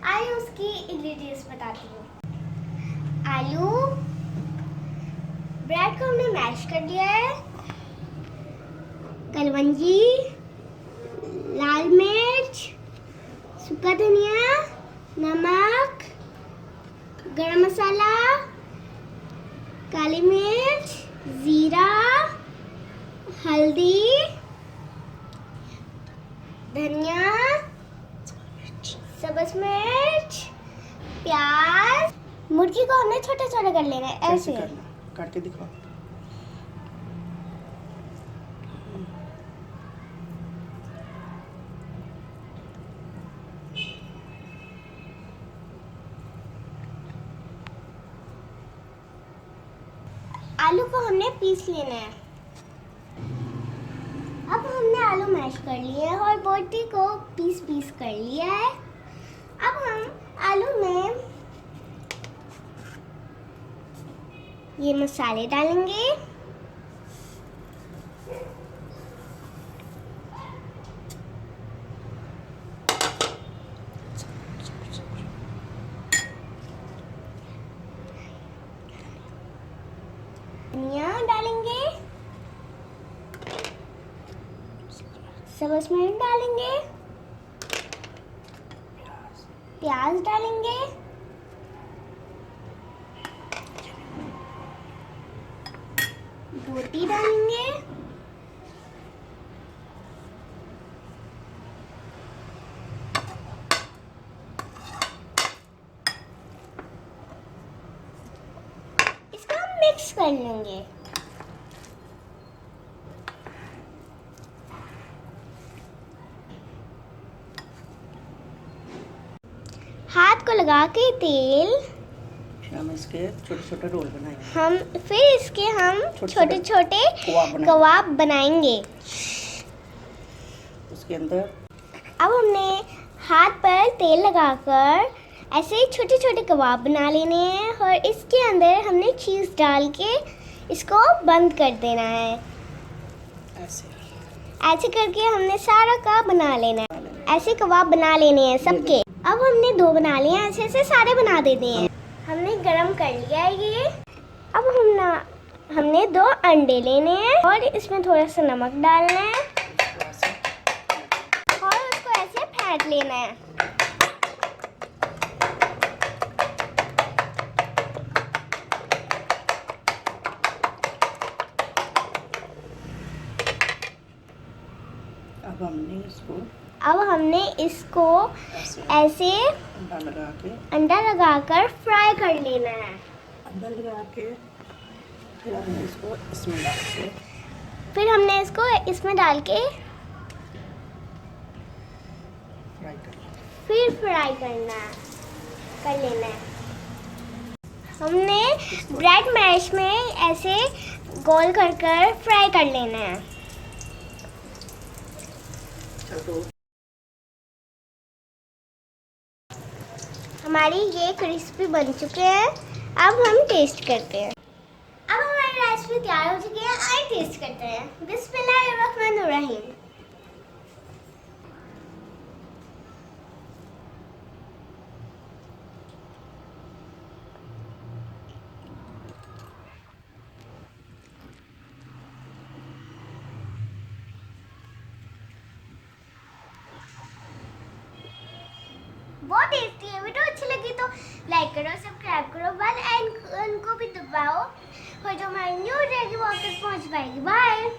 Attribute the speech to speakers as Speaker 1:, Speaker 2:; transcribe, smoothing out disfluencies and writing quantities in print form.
Speaker 1: आइए उसकी इंग्रेडिएंट्स बताती हूँ। आलू, ब्रेड को हमने मैश कर लिया है, कलवंजी, लाल मिर्च, सूखा धनिया, नमक, गरम मसाला, काली मिर्च, जीरा, हल्दी, धनिया, सब्ज मिर्च, प्याज। मुर्गी को हमने छोटे छोटे कर लेना है ऐसे।
Speaker 2: काट के दिखाओ।
Speaker 1: आलू को हमने पीस लेना है। अब हमने आलू मैश कर लिए हैं और बोटी को पीस पीस कर लिया है। अब हम आलू में ये मसाले डालेंगे, धनिया डालेंगे, सब्ज मिर्च डालेंगे, प्याज डालेंगे, बोटी डालेंगे, इसको हम मिक्स कर लेंगे। हाथ को लगा के तेल,
Speaker 2: हम इसके छोटे छोटे रोल बनाएंगे।
Speaker 1: हम फिर इसके हम छोटे छोटे कबाब बनाएंगे।
Speaker 2: उसके अंदर
Speaker 1: अब हमने हाथ पर तेल लगाकर ऐसे ही छोटे छोटे कबाब बना लेने हैं और इसके अंदर हमने चीज़ डाल के इसको बंद कर देना है। ऐसे करके हमने सारा का बना लेना है। ऐसे कबाब बना लेने हैं सबके। अब हमने 2 बना लिए हैं, ऐसे ऐसे सारे बना देते हैं। हमने गरम कर लिया है ये। अब हमने 2 अंडे लेने हैं और इसमें थोड़ा सा नमक डालना है और उसको ऐसे फेंट लेना है। अब हमने इसको ऐसे अंडा लगाकर फ्राई कर लेना है।
Speaker 2: अंडा लगा के फिर हमने इसको इसमें डाल के
Speaker 1: फ्राई कर लेना है। हमने ब्रेड मैश में ऐसे गोल कर फ्राई कर लेना है। हमारी ये क्रिस्पी बन चुके हैं। अब हम टेस्ट करते हैं। अब हमारी रेसिपी तैयार हो चुकी है। आइए टेस्ट करते हैं। बिस्मिल्लाहिर्रहमानिर्रहीम। बहुत टेस्टी है। वीडियो अच्छी लगी तो लाइक करो, सब्सक्राइब करो, बेल आइकन को भी दबाओ और जो हमारी न्यू रहेगी वो आप तक पहुंच पाएगी। बाय।